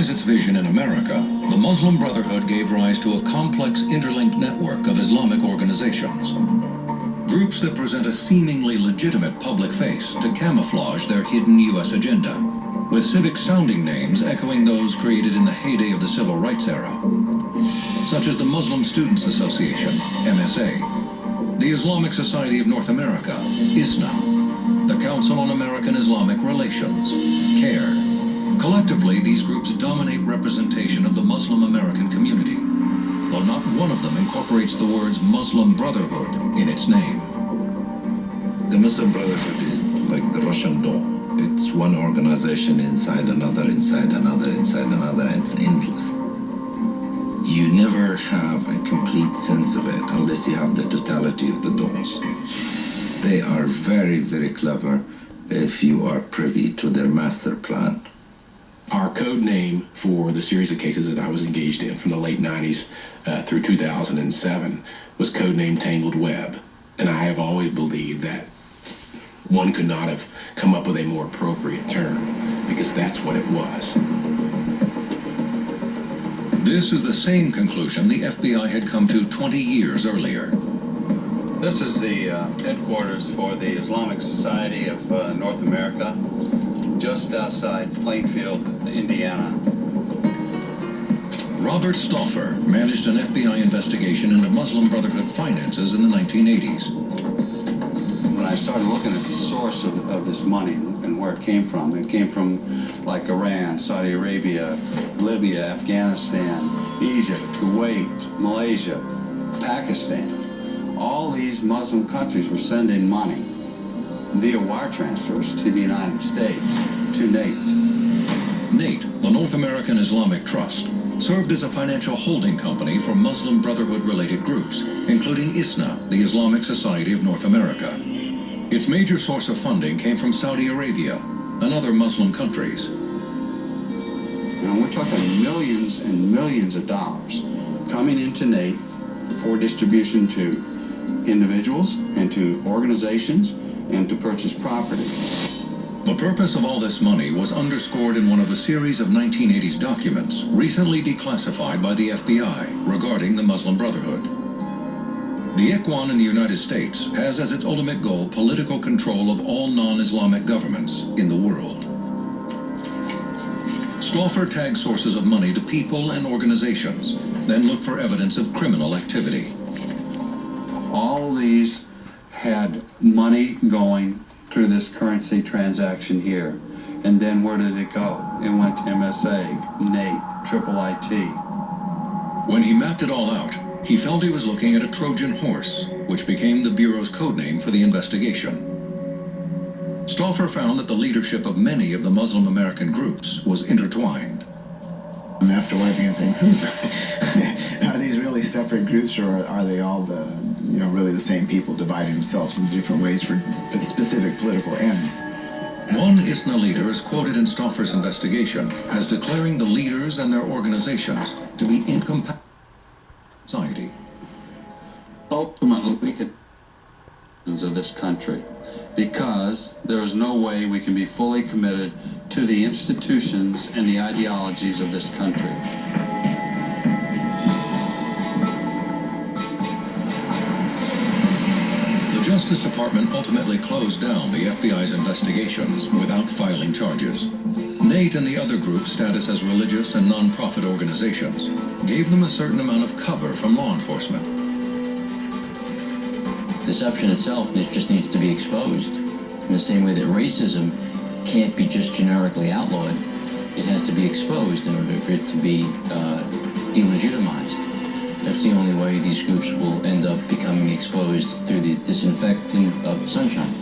realize its vision in America, the Muslim Brotherhood gave rise to a complex interlinked network of Islamic organizations. Groups that present a seemingly legitimate public face to camouflage their hidden U.S. agenda, with civic sounding names echoing those created in the heyday of the Civil Rights era, such as the Muslim Students Association, MSA, the Islamic Society of North America, ISNA, the Council on American Islamic Relations, CAIR. Collectively, these groups dominate representation of the Muslim American community, though not one of them incorporates the words Muslim Brotherhood in its name. The Muslim Brotherhood is like the Russian doll. It's one organization inside another, inside another, inside another, and it's endless. You never have a complete sense of it unless you have the totality of the dolls. They are very, very clever if you are privy to their master plan. Our code name for the series of cases that I was engaged in from the late 90s through 2007 was codename Tangled Web. And I have always believed that one could not have come up with a more appropriate term, because that's what it was. This is the same conclusion the FBI had come to 20 years earlier. This is the headquarters for the Islamic Society of North America, just outside Plainfield, Indiana. Robert Stauffer managed an FBI investigation into Muslim Brotherhood finances in the 1980s. When I started looking at the source of this money and where it came from like Iran, Saudi Arabia, Libya, Afghanistan, Egypt, Kuwait, Malaysia, Pakistan. All these Muslim countries were sending money via wire transfers to the United States, to NATE. NATE, the North American Islamic Trust, served as a financial holding company for Muslim Brotherhood-related groups, including ISNA, the Islamic Society of North America. Its major source of funding came from Saudi Arabia and other Muslim countries. Now we're talking millions and millions of dollars coming into NATE for distribution to individuals and to organizations and to purchase property. The purpose of all this money was underscored in one of a series of 1980s documents recently declassified by the FBI regarding the Muslim Brotherhood. The Ikhwan in the United States has as its ultimate goal political control of all non-Islamic governments in the world. Stauffer tagged sources of money to people and organizations, then looked for evidence of criminal activity. All these had money going through this currency transaction here. And then where did it go? It went to MSA, NATE, IIIT. When he mapped it all out, he felt he was looking at a Trojan horse, which became the Bureau's codename for the investigation. Stauffer found that the leadership of many of the Muslim American groups was intertwined. After wiping and think, are these really separate groups, or are they all really the same people dividing themselves into different ways for specific political ends? One ISNA leader is quoted in Stauffer's investigation as declaring the leaders and their organizations to be incompatible with society. Ultimately, we could of this country, because there is no way we can be fully committed to the institutions and the ideologies of this country. The Justice Department ultimately closed down the FBI's investigations without filing charges. NATE and the other groups' status as religious and non-profit organizations gave them a certain amount of cover from law enforcement. Deception itself just needs to be exposed. In the same way that racism can't be just generically outlawed, it has to be exposed in order for it to be delegitimized. That's the only way these groups will end up becoming exposed, through the disinfecting of sunshine.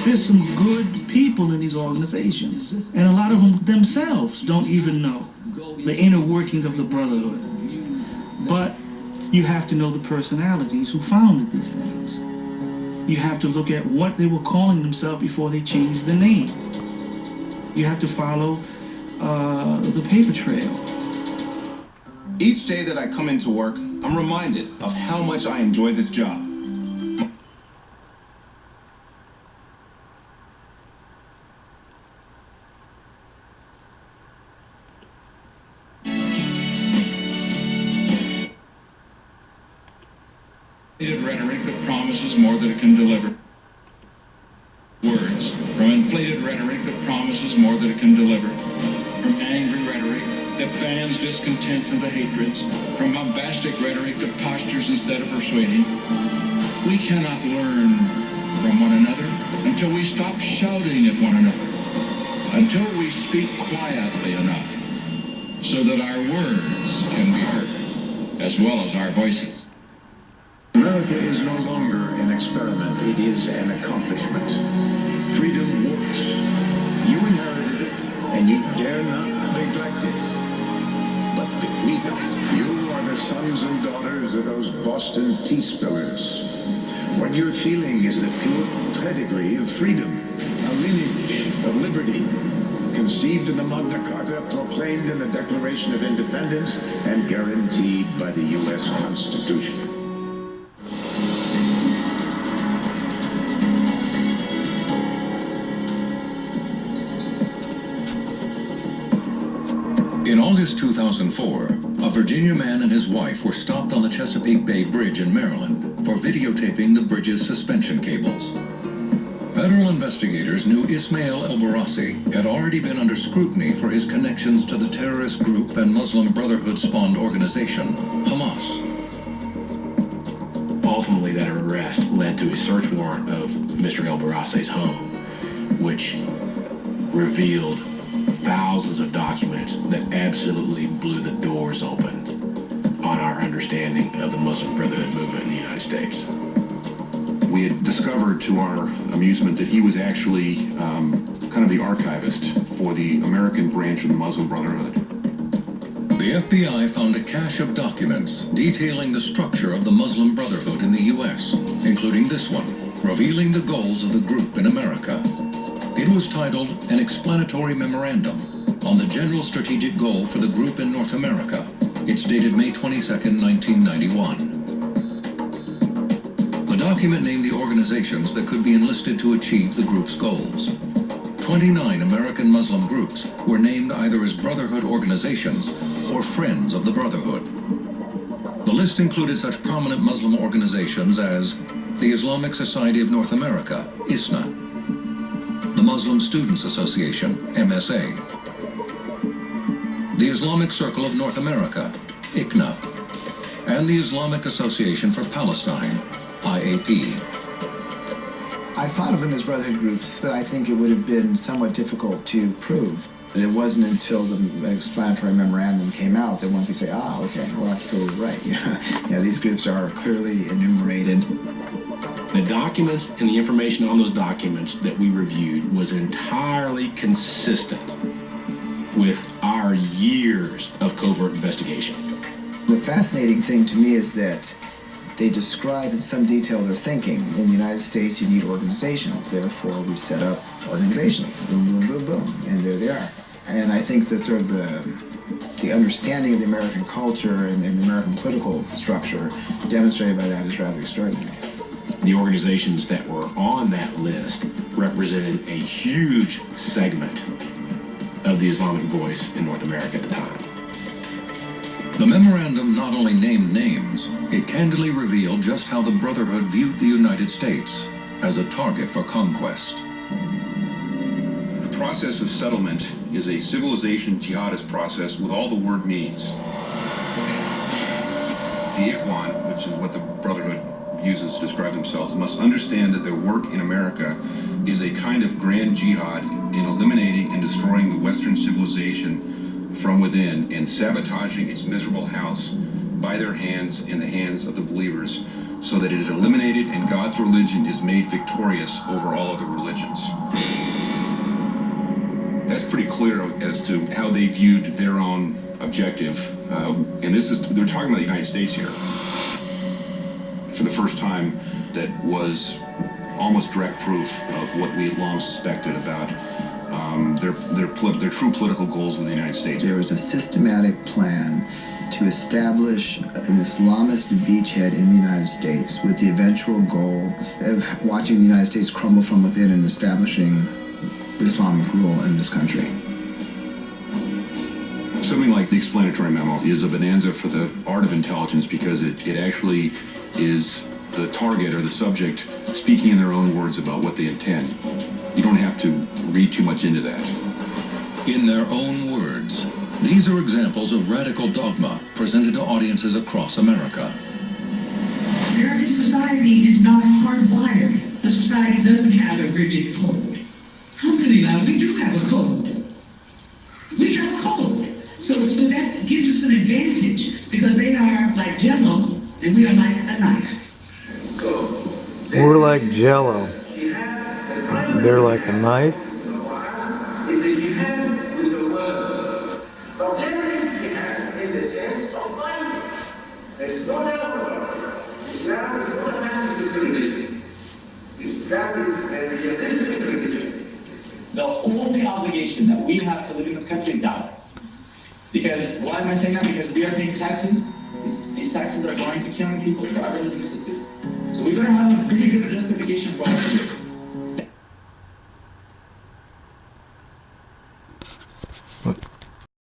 There's some good people in these organizations, and a lot of them themselves don't even know the inner workings of the Brotherhood. But you have to know the personalities who founded these things. You have to look at what they were calling themselves before they changed the name. You have to follow the paper trail. Each day that I come into work, I'm reminded of how much I enjoy this job. Rhetoric that promises more than it can deliver. Words. From inflated rhetoric that promises more than it can deliver. From angry rhetoric that fans discontents into hatreds. From bombastic rhetoric that postures instead of persuading. We cannot learn from one another until we stop shouting at one another. Until we speak quietly enough so that our words can be heard, as well as our voices. America is no longer an experiment, it is an accomplishment. Freedom works. You inherited it, and you dare not neglect it, but bequeath it. You are the sons and daughters of those Boston tea spillers. What you're feeling is the pure pedigree of freedom, a lineage of liberty, conceived in the Magna Carta, proclaimed in the Declaration of Independence, and guaranteed by the U.S. Constitution. In August 2004, a Virginia man and his wife were stopped on the Chesapeake Bay Bridge in Maryland for videotaping the bridge's suspension cables. Federal investigators knew Ismail El-Barassi had already been under scrutiny for his connections to the terrorist group and Muslim Brotherhood-spawned organization, Hamas. Ultimately, that arrest led to a search warrant of Mr. El-Barassi's home, which revealed thousands of documents that absolutely blew the doors open on our understanding of the Muslim Brotherhood movement in the United States. We had discovered to our amusement that he was actually kind of the archivist for the American branch of the Muslim Brotherhood. The FBI found a cache of documents detailing the structure of the Muslim Brotherhood in the U.S., including this one, revealing the goals of the group in America. It was titled An Explanatory Memorandum on the General Strategic Goal for the Group in North America. It's dated May 22, 1991. The document named the organizations that could be enlisted to achieve the group's goals. 29 American Muslim groups were named either as Brotherhood organizations or Friends of the Brotherhood. The list included such prominent Muslim organizations as the Islamic Society of North America, ISNA, the Muslim Students Association, MSA, the Islamic Circle of North America, ICNA, and the Islamic Association for Palestine, IAP. I thought of them as brotherhood groups, but I think it would have been somewhat difficult to prove. It wasn't until the explanatory memorandum came out that one could say, okay, well, that's so right. Yeah, these groups are clearly enumerated. The documents and the information on those documents that we reviewed was entirely consistent with our years of covert investigation. The fascinating thing to me is that they describe in some detail their thinking. In the United States, you need organizations. Therefore, we set up organizations. Boom, boom, boom, boom. And there they are. And I think that sort of the understanding of the American culture and the American political structure demonstrated by that is rather extraordinary. The organizations that were on that list represented a huge segment of the Islamic voice in North America at the time. The memorandum not only named names, it candidly revealed just how the Brotherhood viewed the United States as a target for conquest. The process of settlement is a civilization jihadist process with all the word means. The Ikhwan, which is what the Brotherhood uses to describe themselves, must understand that their work in America is a kind of grand jihad in eliminating and destroying the Western civilization from within and sabotaging its miserable house by their hands in the hands of the believers so that it is eliminated and God's religion is made victorious over all other religions. That's pretty clear as to how they viewed their own objective. And they're talking about the United States here. For the first time, that was almost direct proof of what we had long suspected about their true political goals with the United States. There was a systematic plan to establish an Islamist beachhead in the United States with the eventual goal of watching the United States crumble from within and establishing Islamic rule in this country. Something like the explanatory memo is a bonanza for the art of intelligence because it actually is the target or the subject speaking in their own words about what they intend. You don't have to read too much into that. In their own words, these are examples of radical dogma presented to audiences across America. American society is not hardwired. The society doesn't have a rigid code. Alhamdulillah, we do have a code. We have a code. So that gives us an advantage because they are like Jello and we are like a knife. We're like Jello. They're like a knife. The only obligation that we have to live in this country is dollar. Because, why am I saying that? Because we are paying taxes. These taxes are going to killing people for our religious systems. So we better have a pretty good justification for what we do.